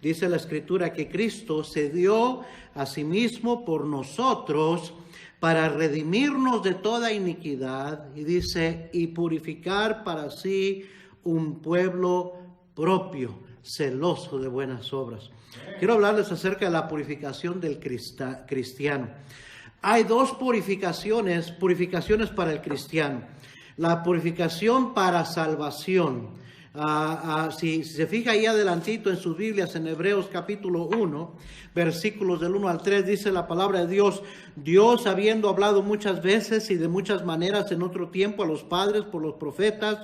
dice la Escritura que Cristo se dio a sí mismo por nosotros para redimirnos de toda iniquidad, y dice, y purificar para sí un pueblo propio, celoso de buenas obras. Quiero hablarles acerca de la purificación del cristiano. Hay dos purificaciones para el cristiano. La purificación para salvación. Si se fija ahí adelantito en sus Biblias, en Hebreos capítulo 1, versículos del 1 al 3, dice la palabra de Dios: Dios, habiendo hablado muchas veces y de muchas maneras en otro tiempo a los padres por los profetas,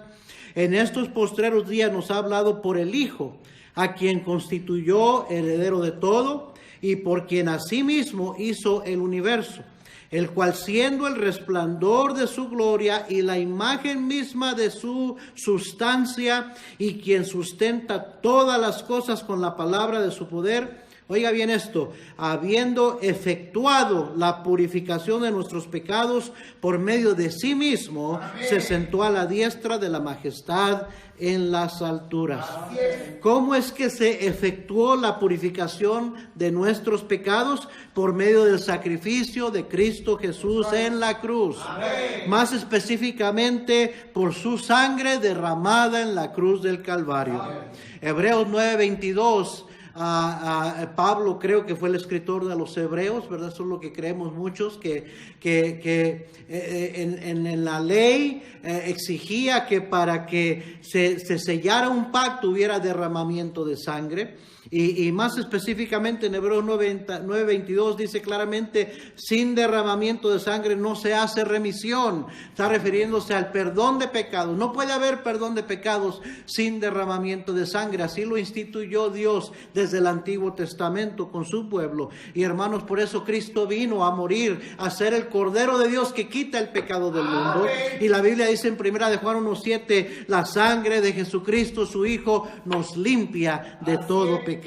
en estos postreros días nos ha hablado por el Hijo, a quien constituyó heredero de todo y por quien asimismo hizo el universo, el cual, siendo el resplandor de su gloria y la imagen misma de su sustancia, y quien sustenta todas las cosas con la palabra de su poder, oiga bien esto, habiendo efectuado la purificación de nuestros pecados por medio de sí mismo, amén, se sentó a la diestra de la majestad en las alturas. ¿Cómo es que se efectuó la purificación de nuestros pecados? Por medio del sacrificio de Cristo Jesús en la cruz. Amén. Más específicamente, por su sangre derramada en la cruz del Calvario. Amén. Hebreos 9:22. Pablo, creo que fue el escritor de los Hebreos, ¿verdad? Eso es lo que creemos muchos, que en la ley exigía que para que se sellara un pacto hubiera derramamiento de sangre. Y más específicamente en Hebreos 9:22 dice claramente: sin derramamiento de sangre no se hace remisión. Está refiriéndose al perdón de pecados. No puede haber perdón de pecados sin derramamiento de sangre. Así lo instituyó Dios desde el Antiguo Testamento con su pueblo. Y hermanos, por eso Cristo vino a morir, a ser el Cordero de Dios que quita el pecado del mundo. Y la Biblia dice en 1 Juan 1:7: la sangre de Jesucristo, su Hijo, nos limpia de todo pecado.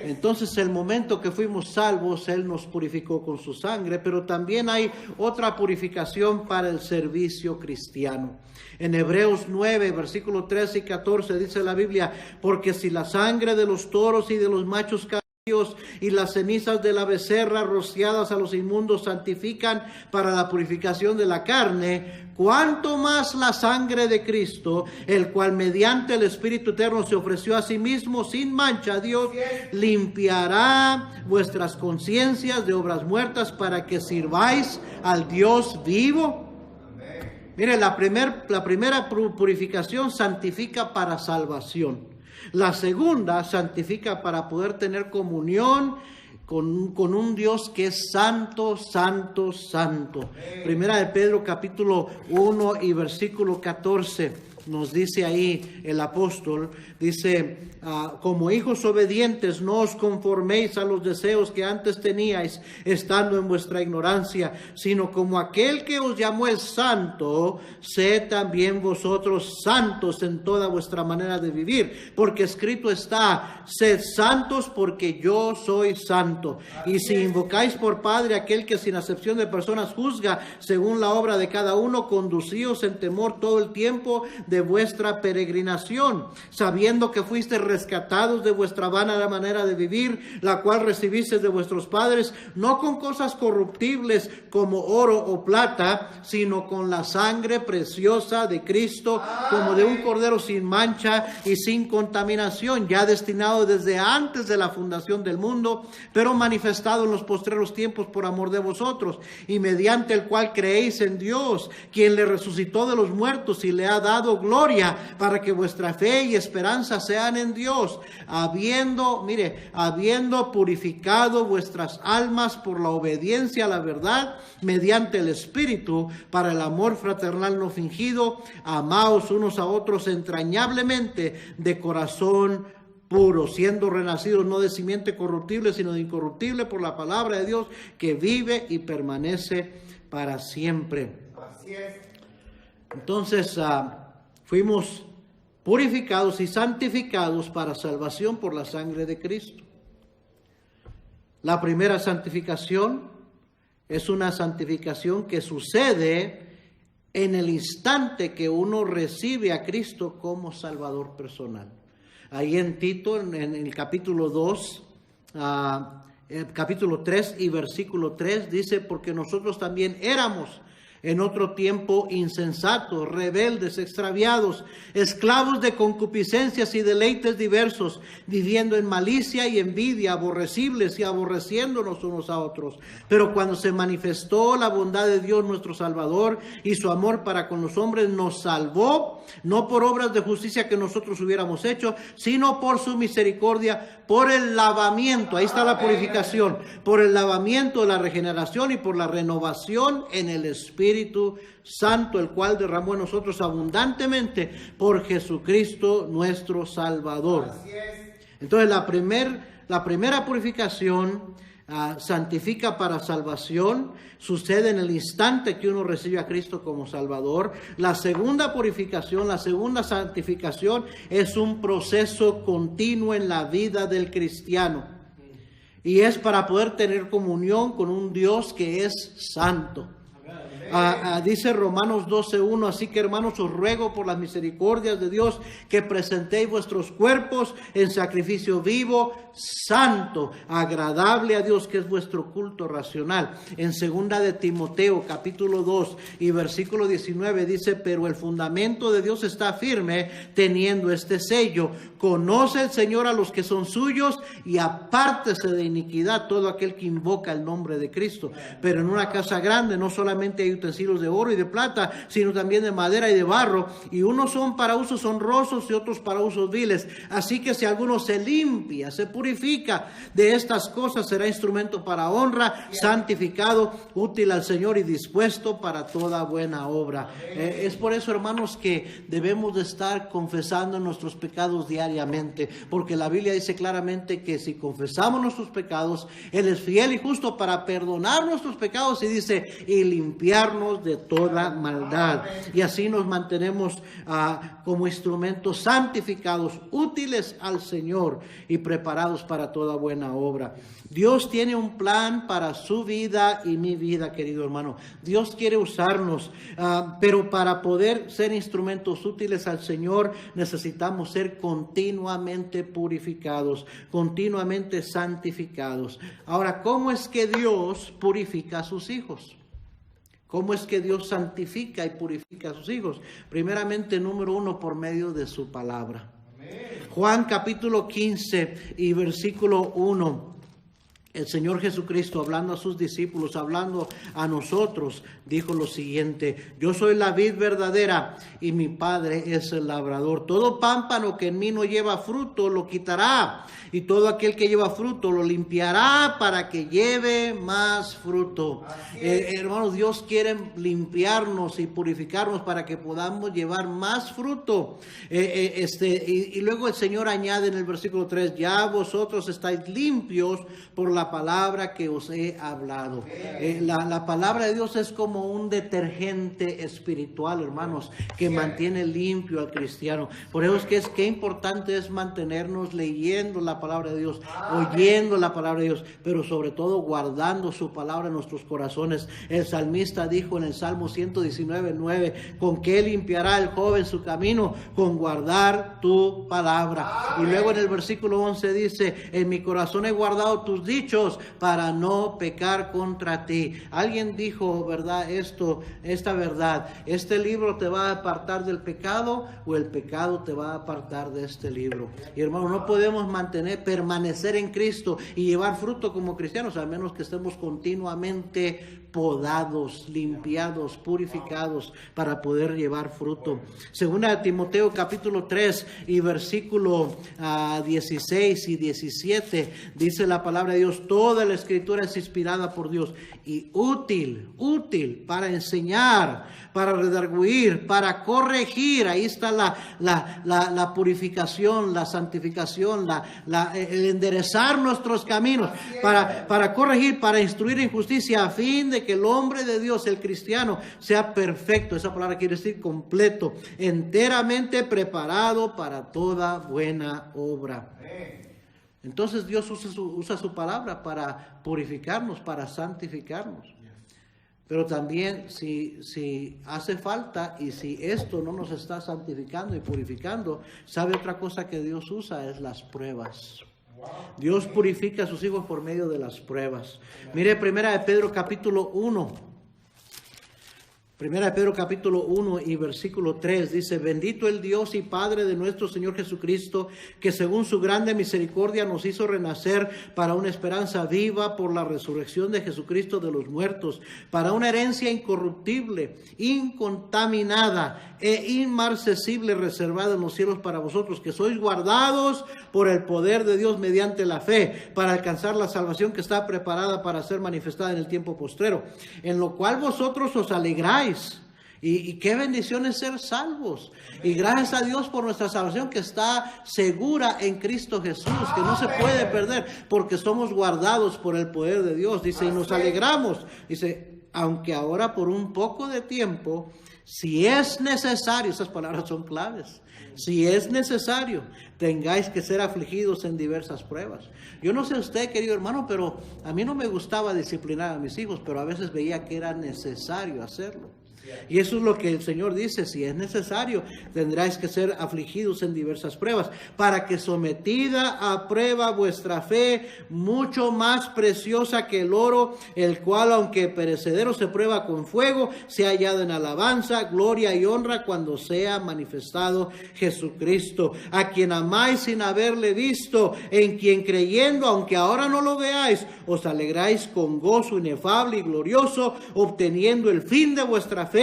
Entonces, el momento que fuimos salvos, Él nos purificó con su sangre, pero también hay otra purificación para el servicio cristiano. En Hebreos 9, versículos 13 y 14 dice la Biblia: porque si la sangre de los toros y de los machos cabríos y las cenizas de la becerra rociadas a los inmundos santifican para la purificación de la carne, cuánto más la sangre de Cristo, el cual mediante el Espíritu Eterno se ofreció a sí mismo sin mancha a Dios, limpiará vuestras conciencias de obras muertas para que sirváis al Dios vivo. Mire, la primera purificación santifica para salvación. La segunda santifica para poder tener comunión con un Dios que es santo, santo, santo. Primera de Pedro capítulo 1 y versículo 14. Nos dice ahí el apóstol, dice: como hijos obedientes, no os conforméis a los deseos que antes teníais, estando en vuestra ignorancia, sino como aquel que os llamó es santo, sed también vosotros santos en toda vuestra manera de vivir, porque escrito está: sed santos porque yo soy santo. Y si invocáis por Padre aquel que sin acepción de personas juzga según la obra de cada uno, conducíos en temor todo el tiempo de vuestra peregrinación, sabiendo que fuisteis rescatados de vuestra vana manera de vivir, la cual recibisteis de vuestros padres, no con cosas corruptibles como oro o plata, sino con la sangre preciosa de Cristo, como de un cordero sin mancha y sin contaminación, ya destinado desde antes de la fundación del mundo, pero manifestado en los postreros tiempos por amor de vosotros, y mediante el cual creéis en Dios, quien le resucitó de los muertos y le ha dado gloria, para que vuestra fe y esperanza sean en Dios, habiendo purificado vuestras almas por la obediencia a la verdad, mediante el Espíritu, para el amor fraternal no fingido, amaos unos a otros entrañablemente de corazón puro, siendo renacidos no de simiente corruptible, sino de incorruptible, por la palabra de Dios, que vive y permanece para siempre. Así es. Entonces, fuimos purificados y santificados para salvación por la sangre de Cristo. La primera santificación es una santificación que sucede en el instante que uno recibe a Cristo como Salvador personal. Ahí en Tito, en el capítulo 2, capítulo 3 y versículo 3, dice, porque nosotros también éramos en otro tiempo insensatos, rebeldes, extraviados, esclavos de concupiscencias y deleites diversos, viviendo en malicia y envidia, aborrecibles y aborreciéndonos unos a otros. Pero cuando se manifestó la bondad de Dios nuestro Salvador y su amor para con los hombres, nos salvó, no por obras de justicia que nosotros hubiéramos hecho, sino por su misericordia, por el lavamiento, ahí está la purificación, por el lavamiento de la regeneración y por la renovación en el Espíritu Santo, el cual derramó en nosotros abundantemente por Jesucristo nuestro Salvador. Entonces la primera purificación santifica para salvación, sucede en el instante que uno recibe a Cristo como Salvador. La segunda purificación, la segunda santificación es un proceso continuo en la vida del cristiano. Y es para poder tener comunión con un Dios que es santo. Dice Romanos 12:1, así que hermanos os ruego por las misericordias de Dios que presentéis vuestros cuerpos en sacrificio vivo, santo, agradable a Dios, que es vuestro culto racional. En 2 de Timoteo capítulo 2 y versículo 19 dice, pero el fundamento de Dios está firme teniendo este sello, conoce el Señor a los que son suyos y apártese de iniquidad todo aquel que invoca el nombre de Cristo. Pero en una casa grande no solamente hay utensilios de oro y de plata, sino también de madera y de barro, y unos son para usos honrosos y otros para usos viles. Así que si alguno se limpia, se purifica de estas cosas, será instrumento para honra, santificado, útil al Señor y dispuesto para toda buena obra. Es por eso, hermanos, que debemos de estar confesando nuestros pecados diariamente, porque la Biblia dice claramente que si confesamos nuestros pecados, Él es fiel y justo para perdonar nuestros pecados, y dice, y limpiarnos de toda maldad. Y así nos mantenemos como instrumentos santificados, útiles al Señor y preparados para toda buena obra. Dios tiene un plan para su vida y mi vida, querido hermano. Dios quiere usarnos, pero para poder ser instrumentos útiles al Señor necesitamos ser continuamente purificados, continuamente santificados. Ahora, ¿cómo es que Dios purifica a sus hijos? ¿Cómo es que Dios santifica y purifica a sus hijos? Primeramente, número 1, por medio de su palabra. Juan capítulo 15 y versículo 1. El Señor Jesucristo, hablando a sus discípulos, hablando a nosotros, dijo lo siguiente: yo soy la vid verdadera y mi Padre es el labrador. Todo pámpano que en mí no lleva fruto lo quitará, y todo aquel que lleva fruto lo limpiará para que lleve más fruto. Hermanos, Dios quiere limpiarnos y purificarnos para que podamos llevar más fruto. Y luego el Señor añade en el versículo 3, ya vosotros estáis limpios por la palabra que os he hablado. La palabra de Dios es como un detergente espiritual, hermanos, que mantiene limpio al cristiano. Por eso es que importante es mantenernos leyendo la palabra de Dios, oyendo la palabra de Dios, pero sobre todo guardando su palabra en nuestros corazones. El salmista dijo en el Salmo 119:9, ¿con qué limpiará el joven su camino? Con guardar tu palabra. Y luego en el versículo 11 dice, en mi corazón he guardado tus dichos para no pecar contra ti. Alguien dijo, ¿verdad? Esta verdad, este libro te va a apartar del pecado, o el pecado te va a apartar de este libro. Y hermano, no podemos permanecer en Cristo y llevar fruto como cristianos, a menos que estemos continuamente podados, limpiados, purificados para poder llevar fruto. Segunda de Timoteo capítulo 3 y versículo 16 y 17 dice la palabra de Dios, toda la escritura es inspirada por Dios y útil para enseñar, para redarguir, para corregir. Ahí está la purificación, la santificación, el enderezar nuestros caminos, para corregir, para instruir en justicia, a fin de que el hombre de Dios, el cristiano, sea perfecto. Esa palabra quiere decir completo, enteramente preparado para toda buena obra. Entonces Dios usa su palabra para purificarnos, para santificarnos. Pero también si hace falta y si esto no nos está santificando y purificando, ¿sabe otra cosa que Dios usa? Es las pruebas. Dios purifica a sus hijos por medio de las pruebas. Mire 1 Pedro capítulo 1. 1 Pedro capítulo 1 y versículo 3 dice: bendito el Dios y Padre de nuestro Señor Jesucristo, que según su grande misericordia nos hizo renacer para una esperanza viva por la resurrección de Jesucristo de los muertos, para una herencia incorruptible, incontaminada e inmarcesible, reservada en los cielos para vosotros, que sois guardados por el poder de Dios mediante la fe, para alcanzar la salvación que está preparada para ser manifestada en el tiempo postrero, en lo cual vosotros os alegráis. Y qué bendición es ser salvos. Y gracias a Dios por nuestra salvación que está segura en Cristo Jesús, que no se puede perder, porque somos guardados por el poder de Dios. Dice, y nos alegramos. Dice, aunque ahora por un poco de tiempo, si es necesario, esas palabras son claves, si es necesario, tengáis que ser afligidos en diversas pruebas. Yo no sé usted, querido hermano, pero a mí no me gustaba disciplinar a mis hijos, pero a veces veía que era necesario hacerlo. Y eso es lo que el Señor dice: si es necesario, tendráis que ser afligidos en diversas pruebas, para que sometida a prueba vuestra fe, mucho más preciosa que el oro, el cual aunque perecedero se prueba con fuego, sea hallado en alabanza, gloria y honra cuando sea manifestado Jesucristo, a quien amáis sin haberle visto, en quien creyendo, aunque ahora no lo veáis, os alegráis con gozo inefable y glorioso, obteniendo el fin de vuestra fe,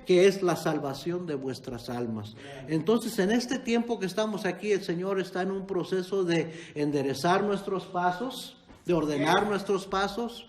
que es la salvación de vuestras almas. Entonces, en este tiempo que estamos aquí, el Señor está en un proceso de enderezar nuestros pasos, de ordenar nuestros pasos,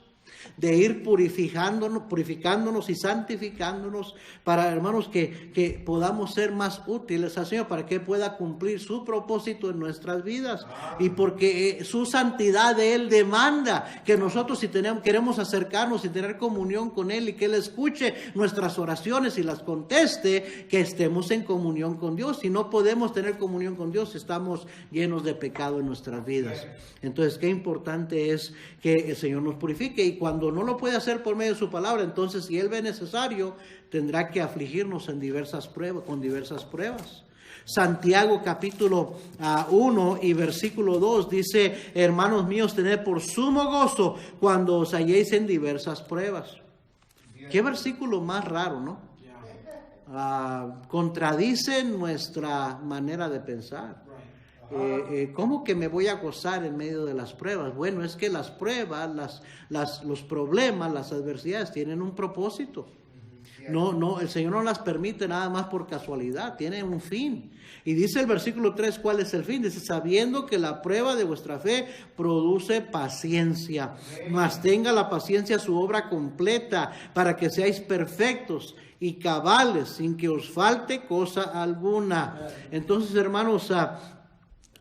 de ir purificándonos y santificándonos para, hermanos, que podamos ser más útiles al Señor, para que pueda cumplir su propósito en nuestras vidas. Y porque su santidad de Él demanda que nosotros, si queremos acercarnos y tener comunión con Él, y que Él escuche nuestras oraciones y las conteste, que estemos en comunión con Dios. Si no podemos tener comunión con Dios, estamos llenos de pecado en nuestras vidas. Entonces, qué importante es que el Señor nos purifique, y cuando no lo puede hacer por medio de su palabra, entonces, si Él ve necesario, tendrá que afligirnos en diversas pruebas, con diversas pruebas. Santiago capítulo 1 y versículo 2 dice: hermanos míos, tened por sumo gozo cuando os halléis en diversas pruebas. Qué versículo más raro, ¿no? Contradice nuestra manera de pensar. ¿Cómo que me voy a gozar en medio de las pruebas? Bueno, es que las pruebas, los problemas, las adversidades tienen un propósito. No, el Señor no las permite nada más por casualidad, tiene un fin. Y dice el versículo 3, ¿cuál es el fin? Dice: sabiendo que la prueba de vuestra fe produce paciencia, mas tenga la paciencia su obra completa, para que seáis perfectos y cabales, sin que os falte cosa alguna. Entonces, hermanos,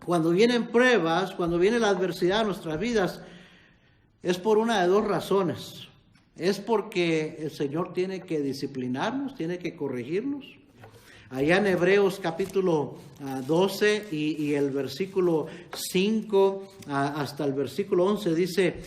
cuando vienen pruebas, cuando viene la adversidad a nuestras vidas, es por una de dos razones. Es porque el Señor tiene que disciplinarnos, tiene que corregirnos. Allá en Hebreos capítulo 12 y el versículo 5 hasta el versículo 11 dice: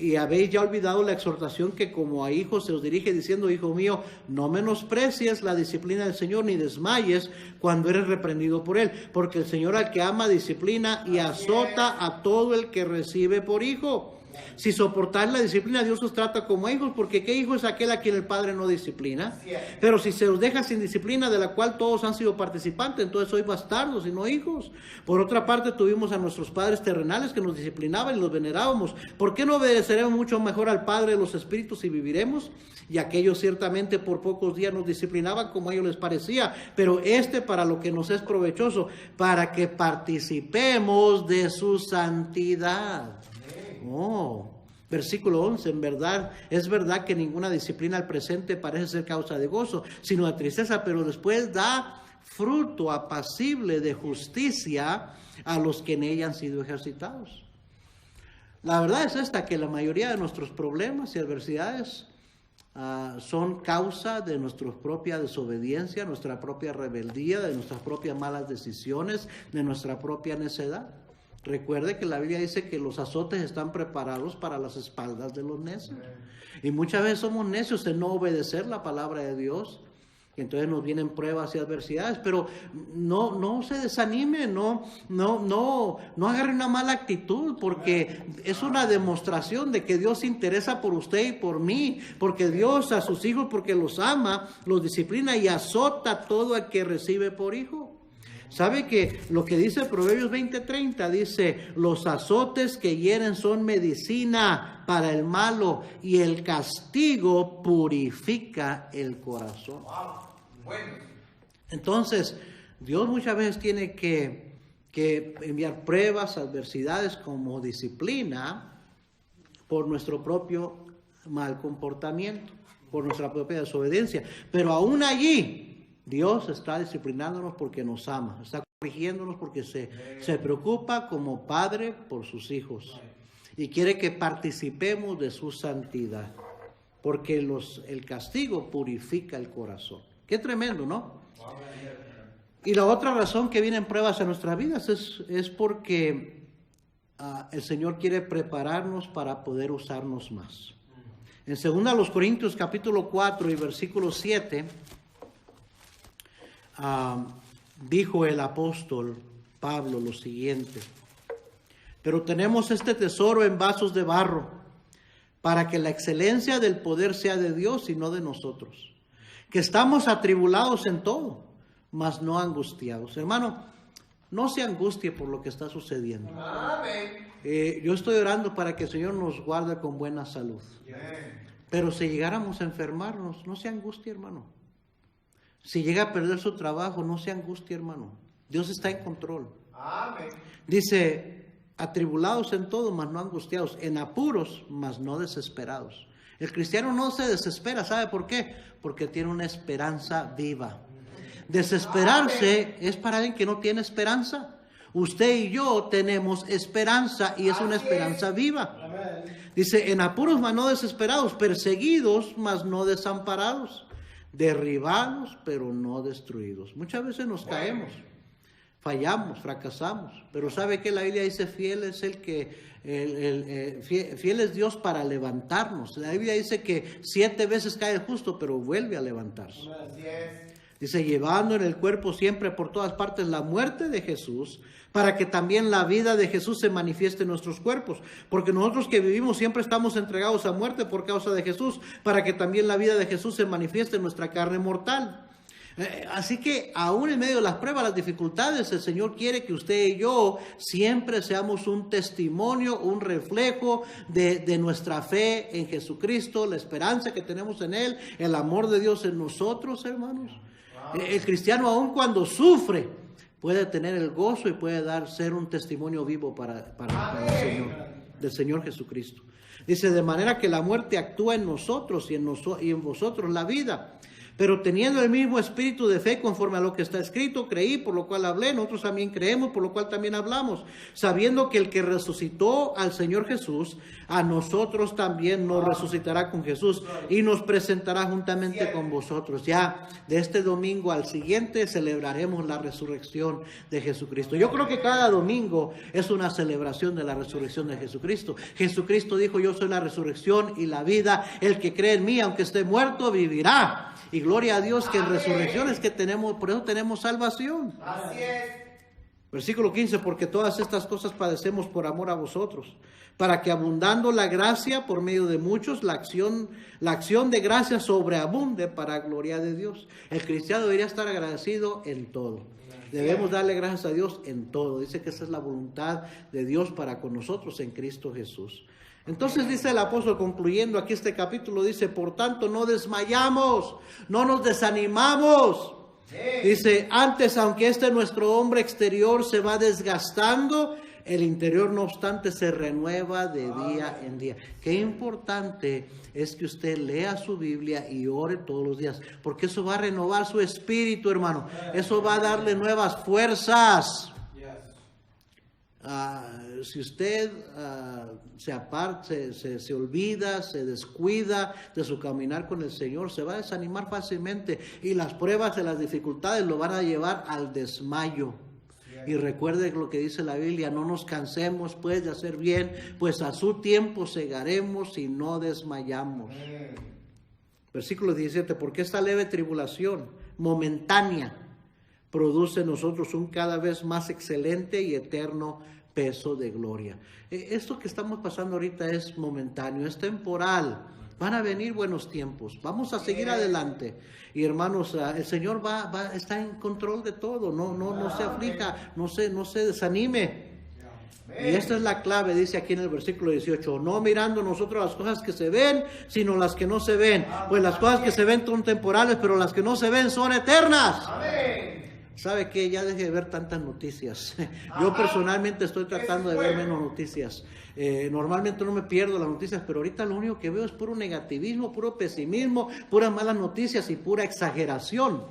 y habéis ya olvidado la exhortación que como a hijos se os dirige, diciendo: hijo mío, no menosprecies la disciplina del Señor, ni desmayes cuando eres reprendido por Él, porque el Señor al que ama disciplina y azota a todo el que recibe por hijo. Si soportáis la disciplina, Dios os trata como hijos, porque ¿qué hijo es aquel a quien el Padre no disciplina? Pero si se os deja sin disciplina, de la cual todos han sido participantes, entonces sois bastardos y no hijos. Por otra parte, tuvimos a nuestros padres terrenales que nos disciplinaban y los venerábamos. ¿Por qué no obedeceremos mucho mejor al Padre de los Espíritus y viviremos? Y aquellos ciertamente por pocos días nos disciplinaban como a ellos les parecía, pero para lo que nos es provechoso, para que participemos de su santidad. Versículo 11, es verdad que ninguna disciplina al presente parece ser causa de gozo, sino de tristeza, pero después da fruto apacible de justicia a los que en ella han sido ejercitados. La verdad es esta, que la mayoría de nuestros problemas y adversidades son causa de nuestra propia desobediencia, nuestra propia rebeldía, de nuestras propias malas decisiones, de nuestra propia necedad. Recuerde que la Biblia dice que los azotes están preparados para las espaldas de los necios. Y muchas veces somos necios en no obedecer la palabra de Dios. Y entonces nos vienen pruebas y adversidades. Pero no se desanime, no agarre una mala actitud, porque es una demostración de que Dios se interesa por usted y por mí. Porque Dios a sus hijos, porque los ama, los disciplina y azota a todo el que recibe por hijo. ¿Sabe que lo que dice Proverbios 20:30? Dice, los azotes que hieren son medicina para el malo y el castigo purifica el corazón. Entonces, Dios muchas veces tiene que enviar pruebas, adversidades como disciplina por nuestro propio mal comportamiento, por nuestra propia desobediencia. Pero aún allí, Dios está disciplinándonos porque nos ama, está corrigiéndonos porque se preocupa como padre por sus hijos y quiere que participemos de su santidad, porque el castigo purifica el corazón. Qué tremendo, ¿no? Y la otra razón que vienen pruebas a nuestras vidas es porque el Señor quiere prepararnos para poder usarnos más. En 2 Corintios capítulo 4 y versículo 7, dijo el apóstol Pablo lo siguiente: pero tenemos este tesoro en vasos de barro, para que la excelencia del poder sea de Dios y no de nosotros, que estamos atribulados en todo, mas no angustiados. Hermano, no se angustie por lo que está sucediendo. Yo estoy orando para que el Señor nos guarde con buena salud. Pero si llegáramos a enfermarnos, no se angustie, hermano. Si llega a perder su trabajo, no se angustie, hermano. Dios está en control. Dice, atribulados en todo, mas no angustiados, en apuros, mas no desesperados. El cristiano no se desespera, ¿sabe por qué? Porque tiene una esperanza viva. Desesperarse es para alguien que no tiene esperanza. Usted y yo tenemos esperanza y es una esperanza viva. Dice, en apuros, mas no desesperados, perseguidos, mas no desamparados, derribados, pero no destruidos. Muchas veces nos caemos, fallamos, fracasamos, pero ¿sabe qué? La Biblia dice, fiel es fiel es Dios para levantarnos. La Biblia dice que 7 veces cae el justo, pero vuelve a levantarse. Dice, llevando en el cuerpo siempre por todas partes la muerte de Jesús, para que también la vida de Jesús se manifieste en nuestros cuerpos. Porque nosotros que vivimos siempre estamos entregados a muerte por causa de Jesús, para que también la vida de Jesús se manifieste en nuestra carne mortal. Así que aún en medio de las pruebas, las dificultades, el Señor quiere que usted y yo siempre seamos un testimonio, un reflejo de nuestra fe en Jesucristo, la esperanza que tenemos en Él, el amor de Dios en nosotros, hermanos. El cristiano, aun cuando sufre, puede tener el gozo y puede ser un testimonio vivo para el Señor, del Señor Jesucristo. Dice, de manera que la muerte actúa en nosotros y en vosotros la vida. Pero teniendo el mismo espíritu de fe conforme a lo que está escrito, creí, por lo cual hablé, nosotros también creemos, por lo cual también hablamos, sabiendo que el que resucitó al Señor Jesús, a nosotros también nos resucitará con Jesús y nos presentará juntamente con vosotros. Ya de este domingo al siguiente celebraremos la resurrección de Jesucristo. Yo creo que cada domingo es una celebración de la resurrección de Jesucristo. Jesucristo dijo, yo soy la resurrección y la vida, el que cree en mí, aunque esté muerto, vivirá. Y gloria a Dios que en resurrecciones que tenemos, por eso tenemos salvación. Así es. Versículo 15, porque todas estas cosas padecemos por amor a vosotros, para que abundando la gracia por medio de muchos, la acción de gracia sobreabunde para gloria de Dios. El cristiano debería estar agradecido en todo. Debemos darle gracias a Dios en todo. Dice que esa es la voluntad de Dios para con nosotros en Cristo Jesús. Entonces dice el apóstol, concluyendo aquí este capítulo, dice, por tanto no desmayamos, no nos desanimamos. Dice, antes, aunque nuestro hombre exterior se va desgastando, el interior no obstante se renueva de día en día. Qué importante es que usted lea su Biblia y ore todos los días, porque eso va a renovar su espíritu, hermano. Eso va a darle nuevas fuerzas. Si usted se olvida, se descuida de su caminar con el Señor, se va a desanimar fácilmente y las pruebas y las dificultades lo van a llevar al desmayo. Y recuerde lo que dice la Biblia, no nos cansemos pues de hacer bien, pues a su tiempo segaremos y no desmayamos. Versículo 17, porque esta leve tribulación momentánea produce en nosotros un cada vez más excelente y eterno peso de gloria. Esto que estamos pasando ahorita es momentáneo, es temporal. Van a venir buenos tiempos, vamos a seguir adelante. Y hermanos, el Señor está en control de todo, no se aflija, no se desanime. Y esta es la clave, dice aquí en el versículo 18, no mirando nosotros las cosas que se ven, sino las que no se ven. Pues las cosas que se ven son temporales, pero las que no se ven son eternas. ¿Sabe qué? Ya deje de ver tantas noticias. Yo personalmente estoy tratando de ver menos noticias. Normalmente no me pierdo las noticias, pero ahorita lo único que veo es puro negativismo, puro pesimismo, puras malas noticias y pura exageración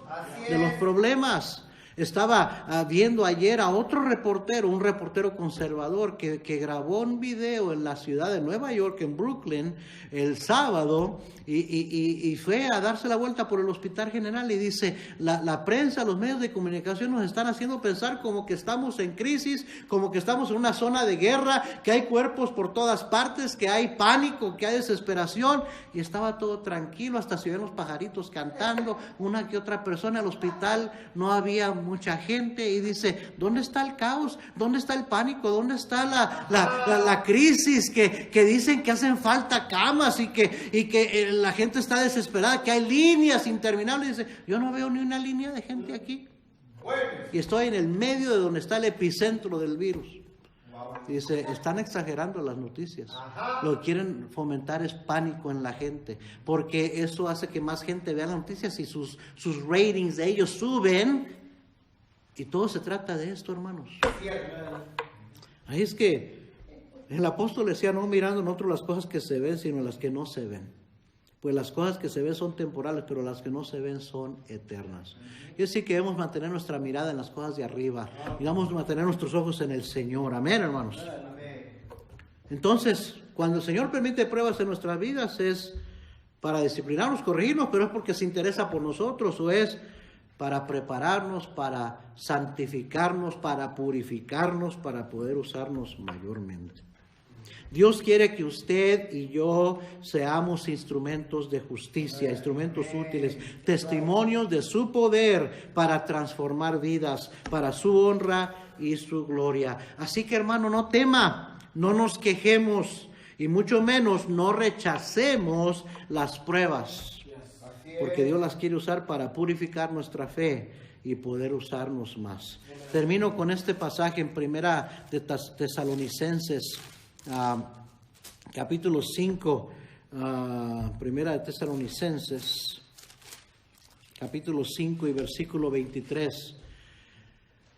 de los problemas. Estaba viendo ayer a otro reportero, un reportero conservador que grabó un video en la ciudad de Nueva York, en Brooklyn, el sábado, y fue a darse la vuelta por el Hospital General y dice, la prensa, los medios de comunicación nos están haciendo pensar como que estamos en crisis, como que estamos en una zona de guerra, que hay cuerpos por todas partes, que hay pánico, que hay desesperación, y estaba todo tranquilo, hasta se ven los pajaritos cantando, una que otra persona. Al hospital no había mucha gente, y dice, ¿dónde está el caos? ¿Dónde está el pánico? ¿Dónde está la crisis? Que dicen que hacen falta camas y que la gente está desesperada, que hay líneas interminables. Dice, yo no veo ni una línea de gente aquí. Y estoy en el medio de donde está el epicentro del virus. Dice, están exagerando las noticias. Lo que quieren fomentar es pánico en la gente, porque eso hace que más gente vea las noticias y sus ratings de ellos suben. Y todo se trata de esto, hermanos. Ahí es que el apóstol decía, no mirando nosotros las cosas que se ven, sino las que no se ven. Pues las cosas que se ven son temporales, pero las que no se ven son eternas. Y así que debemos mantener nuestra mirada en las cosas de arriba. Y debemos mantener nuestros ojos en el Señor. Amén, hermanos. Entonces, cuando el Señor permite pruebas en nuestras vidas, es para disciplinarnos, corregirnos, pero es porque se interesa por nosotros, o es para prepararnos, para santificarnos, para purificarnos, para poder usarnos mayormente. Dios quiere que usted y yo seamos instrumentos de justicia, instrumentos útiles, testimonios de su poder para transformar vidas, para su honra y su gloria. Así que, hermano, no tema, no nos quejemos y mucho menos no rechacemos las pruebas, porque Dios las quiere usar para purificar nuestra fe y poder usarnos más. Termino con este pasaje en Primera de Tesalonicenses, capítulo 5, Primera de Tesalonicenses, capítulo 5 y versículo 23.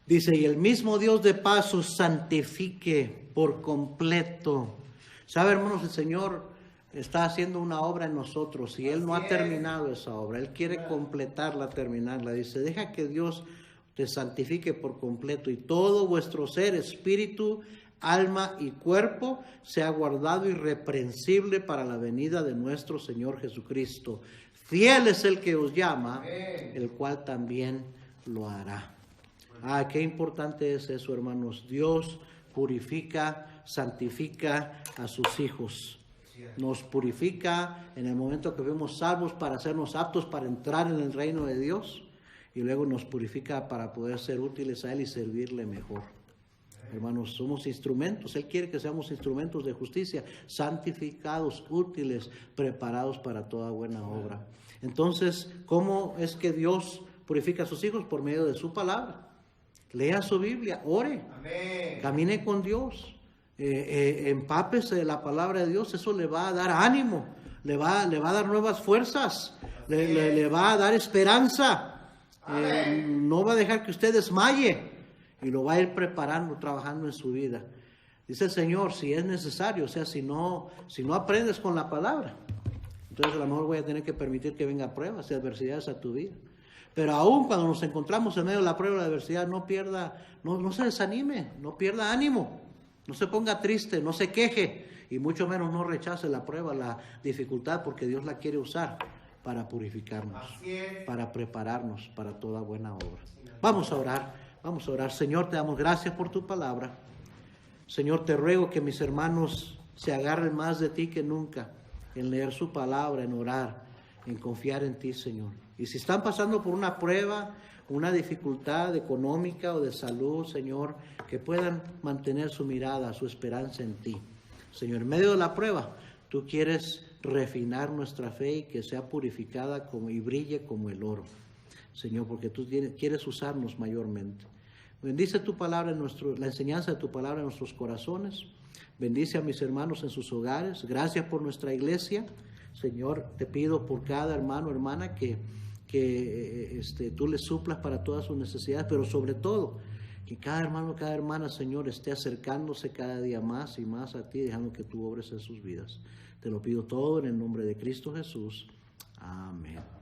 Dice, y el mismo Dios de paz os santifique por completo. ¿Sabe, hermanos? El Señor está haciendo una obra en nosotros y Él no ha terminado esa obra. Él quiere completarla, terminarla. Dice, deja que Dios te santifique por completo y todo vuestro ser, espíritu, alma y cuerpo sea guardado irreprensible para la venida de nuestro Señor Jesucristo. Fiel es el que os llama, el cual también lo hará. Qué importante es eso, hermanos. Dios purifica, santifica a sus hijos. Nos purifica en el momento que fuimos salvos para hacernos aptos para entrar en el reino de Dios, y luego nos purifica para poder ser útiles a Él y servirle mejor. Hermanos, somos instrumentos. Él quiere que seamos instrumentos de justicia, santificados, útiles, preparados para toda buena obra. Entonces, ¿cómo es que Dios purifica a sus hijos? Por medio de su palabra. Lea su Biblia, ore, camine con Dios, empápese de la palabra de Dios. Eso le va a dar ánimo, le va a dar nuevas fuerzas, le va a dar esperanza. No va a dejar que usted desmaye. Y lo va a ir preparando, trabajando en su vida. Dice el Señor, si es necesario, o sea, si no aprendes con la palabra, entonces a lo mejor voy a tener que permitir que venga pruebas y adversidades a tu vida. Pero aún cuando nos encontramos en medio de la prueba y la adversidad, no se desanime, no pierda ánimo, no se ponga triste, no se queje, y mucho menos no rechace la prueba, la dificultad, porque Dios la quiere usar para purificarnos, para prepararnos para toda buena obra. Vamos a orar. Vamos a orar. Señor, te damos gracias por tu palabra. Señor, te ruego que mis hermanos se agarren más de ti que nunca en leer su palabra, en orar, en confiar en ti, Señor. Y si están pasando por una prueba, una dificultad económica o de salud, Señor, que puedan mantener su mirada, su esperanza en ti. Señor, en medio de la prueba, tú quieres refinar nuestra fe y que sea purificada y brille como el oro. Señor, porque tú quieres usarnos mayormente. Bendice tu palabra, la enseñanza de tu palabra en nuestros corazones. Bendice a mis hermanos en sus hogares. Gracias por nuestra iglesia. Señor, te pido por cada hermano, hermana, que tú les suplas para todas sus necesidades, pero sobre todo, que cada hermano, cada hermana, Señor, esté acercándose cada día más y más a ti, dejando que tú obres en sus vidas. Te lo pido todo en el nombre de Cristo Jesús. Amén.